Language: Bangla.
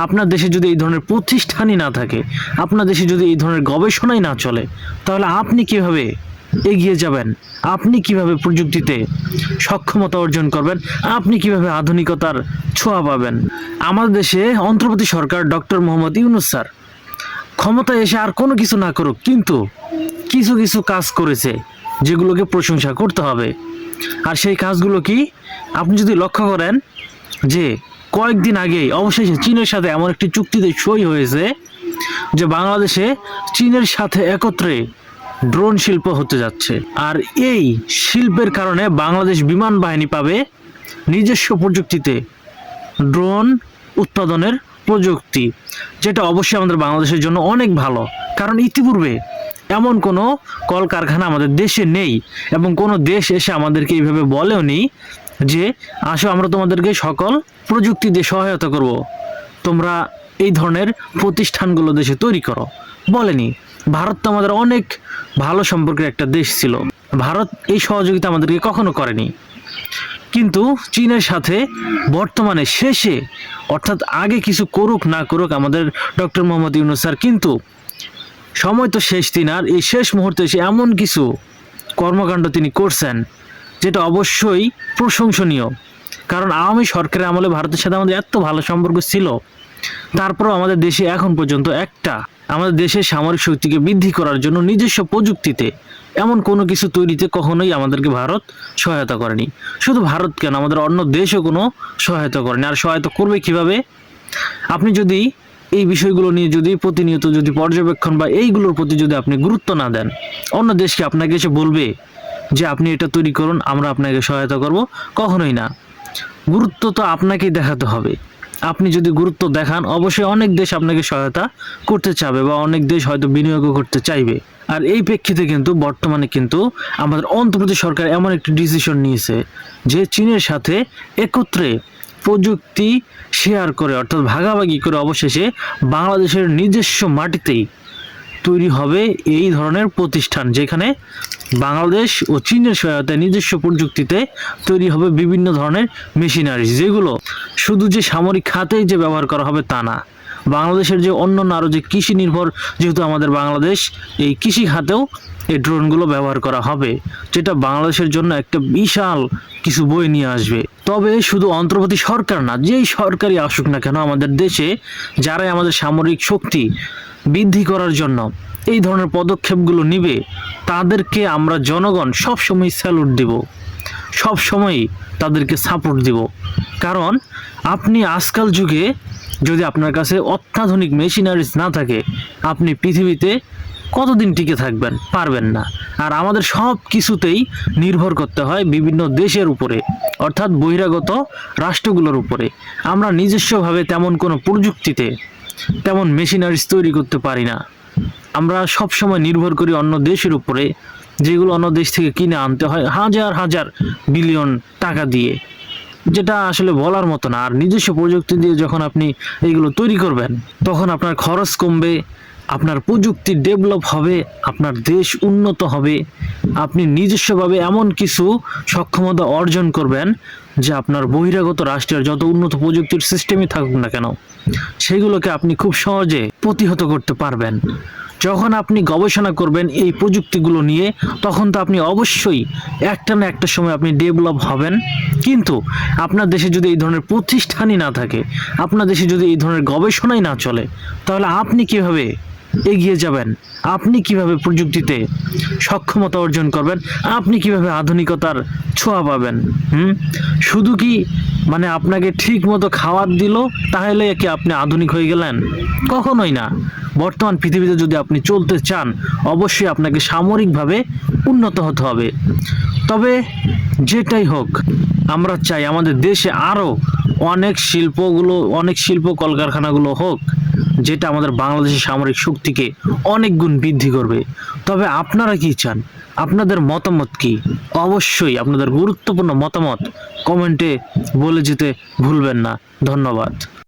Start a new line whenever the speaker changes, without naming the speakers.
আপনার দেশে যদি এই ধরনের প্রতিষ্ঠানই না থাকে, আপনার দেশে যদি এই ধরনের গবেষণাই না চলে, তাহলে আপনি কিভাবে এগিয়ে যাবেন? আপনি কিভাবে প্রযুক্তিতে সক্ষমতা অর্জন করবেন? আপনি কিভাবে আধুনিকতার ছোঁয়া পাবেন? আমাদের দেশে অন্তর্বর্তী সরকার ডক্টর মোহাম্মদ ইউনূস স্যার ক্ষমতায় এসে আর কোনো কিছু না করুক, কিন্তু কিছু কিছু কাজ করেছে যেগুলোকে প্রশংসা করতে হবে। আর সেই কাজগুলো কি? আপনি যদি লক্ষ্য করেন যে কয়েকদিন আগেই অবশেষে চীনের সাথে এমন একটি চুক্তিতে সই হয়েছে যে বাংলাদেশে চীনের সাথে একত্রে ড্রোন শিল্প হতে যাচ্ছে। আর এই শিল্পের কারণে বাংলাদেশ বিমান বাহিনী পাবে নিজস্ব প্রযুক্তিতে ড্রোন উৎপাদনের প্রযুক্তি, যেটা অবশ্যই আমাদের বাংলাদেশের জন্য অনেক ভালো। কারণ ইতিপূর্বে এমন কোনো কলকারখানা আমাদের দেশে নেই, এবং কোনো দেশ এসে আমাদেরকে এইভাবে বলেও নি যে আসো আমরা তোমাদেরকে সকল প্রযুক্তি দিয়ে সহায়তা করব, তোমরা এই ধরনের প্রতিষ্ঠানগুলো দেশে তৈরি করো, বলেনি। ভারত তো আমাদের অনেক ভালো সম্পর্কের একটা দেশ ছিল, ভারত এই সহযোগিতা আমাদেরকে কখনো করেনি। কিন্তু চীনের সাথে বর্তমানে শেষে, অর্থাৎ আগে কিছু করুক না করুক আমাদের ডক্টর মোহাম্মদ ইউনূস স্যার, কিন্তু সময় তো শেষ দিন, আর এই শেষ মুহূর্তে এসে এমন কিছু কর্মকাণ্ড তিনি করছেন যেটা অবশ্যই প্রশংসনীয়। কারণ আওয়ামী সরকারের আমলে ভারতের সাথে আমাদের এত ভালো সম্পর্ক ছিল, তারপরও আমাদের দেশে এখন পর্যন্ত আমাদের দেশের সামরিক শক্তিকে বৃদ্ধি করার জন্য নিজস্ব প্রযুক্তিতে এমন কোনো কিছু তৈরিতে কখনোই আমাদেরকে ভারত সহায়তা করেনি। শুধু ভারত কেন, আমাদের অন্য দেশও কোনো সহায়তা করেনি। আর সহায়তা করবে কিভাবে? আপনি যদি এই বিষয়গুলো নিয়ে যদি প্রতিনিয়ত যদি পর্যবেক্ষণ বা এইগুলোর প্রতি যদি আপনি গুরুত্ব না দেন, অন্য দেশকে আপনাকে এসে বলবে যে আপনি এটা তৈরি করুন, আমরা আপনাকে সহায়তা করব? কখনোই না। গুরুত্ব তো আপনাকেই দেখাতে হবে। আপনি যদি গুরুত্ব দেখান, অবশ্যই অনেক দেশ আপনাকে সহায়তা করতে চাবে বা অনেক দেশ হয়তো বিনিয়োগও করতে চাইবে। আর এই প্রেক্ষিতে কিন্তু বর্তমানে কিন্তু আমাদের অন্তর্বর্তী সরকার এমন একটি ডিসিশন নিয়েছে যে চীনের সাথে একত্রে প্রযুক্তি শেয়ার করে, অর্থাৎ ভাগাভাগি করে অবশেষে বাংলাদেশের নিজস্ব মাটিতেই তৈরি হবে এই ধরনের প্রতিষ্ঠান, যেখানে বাংলাদেশ ও চীনের সহায়তায় নিজস্ব প্রযুক্তিতে তৈরি হবে বিভিন্ন ধরনের মেশিনারি, যেগুলো শুধু যে সামরিক খাতেই যে ব্যবহার করা হবে তা না। বাংলাদেশের যে অন্যান্য আরও যে কৃষি নির্ভর, যেহেতু আমাদের বাংলাদেশ, এই কৃষি খাতেও এই ড্রোনগুলো ব্যবহার করা হবে, যেটা বাংলাদেশের জন্য একটা বিশাল কিছু বয়ে নিয়ে আসবে। তবে শুধু অন্তর্বর্তী সরকার না, যেই সরকারই আসুক না কেন আমাদের দেশে, যারাই আমাদের সামরিক শক্তি বৃদ্ধি করার জন্য এই ধরনের পদক্ষেপগুলো নিবে, তাদেরকে আমরা জনগণ সবসময় স্যালুট দেব, সবসময় তাদেরকে সাপোর্ট দেব। কারণ আপনি আজকাল যুগে যদি আপনার কাছে অত্যাধুনিক মেশিনারিজ না থাকে, আপনি পৃথিবীতে কতদিন টিকে থাকবেন? পারবেন না। আর আমাদের সব কিছুতেই নির্ভর করতে হয় বিভিন্ন দেশের উপরে, অর্থাৎ বহিরাগত রাষ্ট্রগুলোর উপরে। আমরা নিজস্বভাবে তেমন কোনো প্রযুক্তিতে তেমন মেশিনারিজ তৈরি করতে পারি না। আমরা সব সময় নির্ভর করি অন্য দেশের উপরে, যেগুলো অন্য দেশ থেকে কিনে আনতে হয় হাজার হাজার বিলিয়ন টাকা দিয়ে, যেটা আসলে বলার মতো না। আর নিজস্ব প্রযুক্তি দিয়ে যখন আপনি এইগুলো তৈরি করবেন, তখন আপনার খরচ কমবে, আপনার প্রযুক্তি ডেভেলপ হবে, আপনার দেশ উন্নত হবে, আপনি নিজস্বভাবে এমন কিছু সক্ষমতা অর্জন করবেন যে আপনার বহিরাগত রাষ্ট্রের যত উন্নত প্রযুক্তির সিস্টেমই থাকুক না কেন, সেগুলোকে আপনি খুব সহজে প্রতিহত করতে পারবেন। যখন আপনি গবেষণা করবেন এই প্রযুক্তিগুলো নিয়ে, তখন তো আপনি অবশ্যই একটা না একটা সময় আপনি ডেভেলপ হবেন। কিন্তু আপনার দেশে যদি এই ধরনের প্রতিষ্ঠানই না থাকে, আপনার দেশে যদি এই ধরনের গবেষণাই না চলে, তাহলে আপনি কিভাবে এগিয়ে যাবেন? আপনি কিভাবে প্রযুক্তিতে সক্ষমতা অর্জন করবেন? আপনি কিভাবে আধুনিকতার ছোঁয়া পাবেন? শুধু কি মানে আপনাকে ঠিক মতো খাবার দিল তাহলে কি আপনি আধুনিক হয়ে গেলেন? কখনোই না। বর্তমান পৃথিবীতে যদি আপনি চলতে চান, অবশ্যই আপনাকে সামরিকভাবে উন্নত হতে হবে। তবে যেটাই হোক, আমরা চাই আমাদের দেশে আরও অনেক শিল্প কলকারখানাগুলো হোক, যেটা আমাদের বাংলাদেশের সামরিক শক্তিকে অনেক গুণ বৃদ্ধি করবে। তবে আপনারা কি চান? আপনাদের মতামত কি? অবশ্যই আপনাদের গুরুত্বপূর্ণ মতামত কমেন্টে বলে যেতে ভুলবেন না। ধন্যবাদ।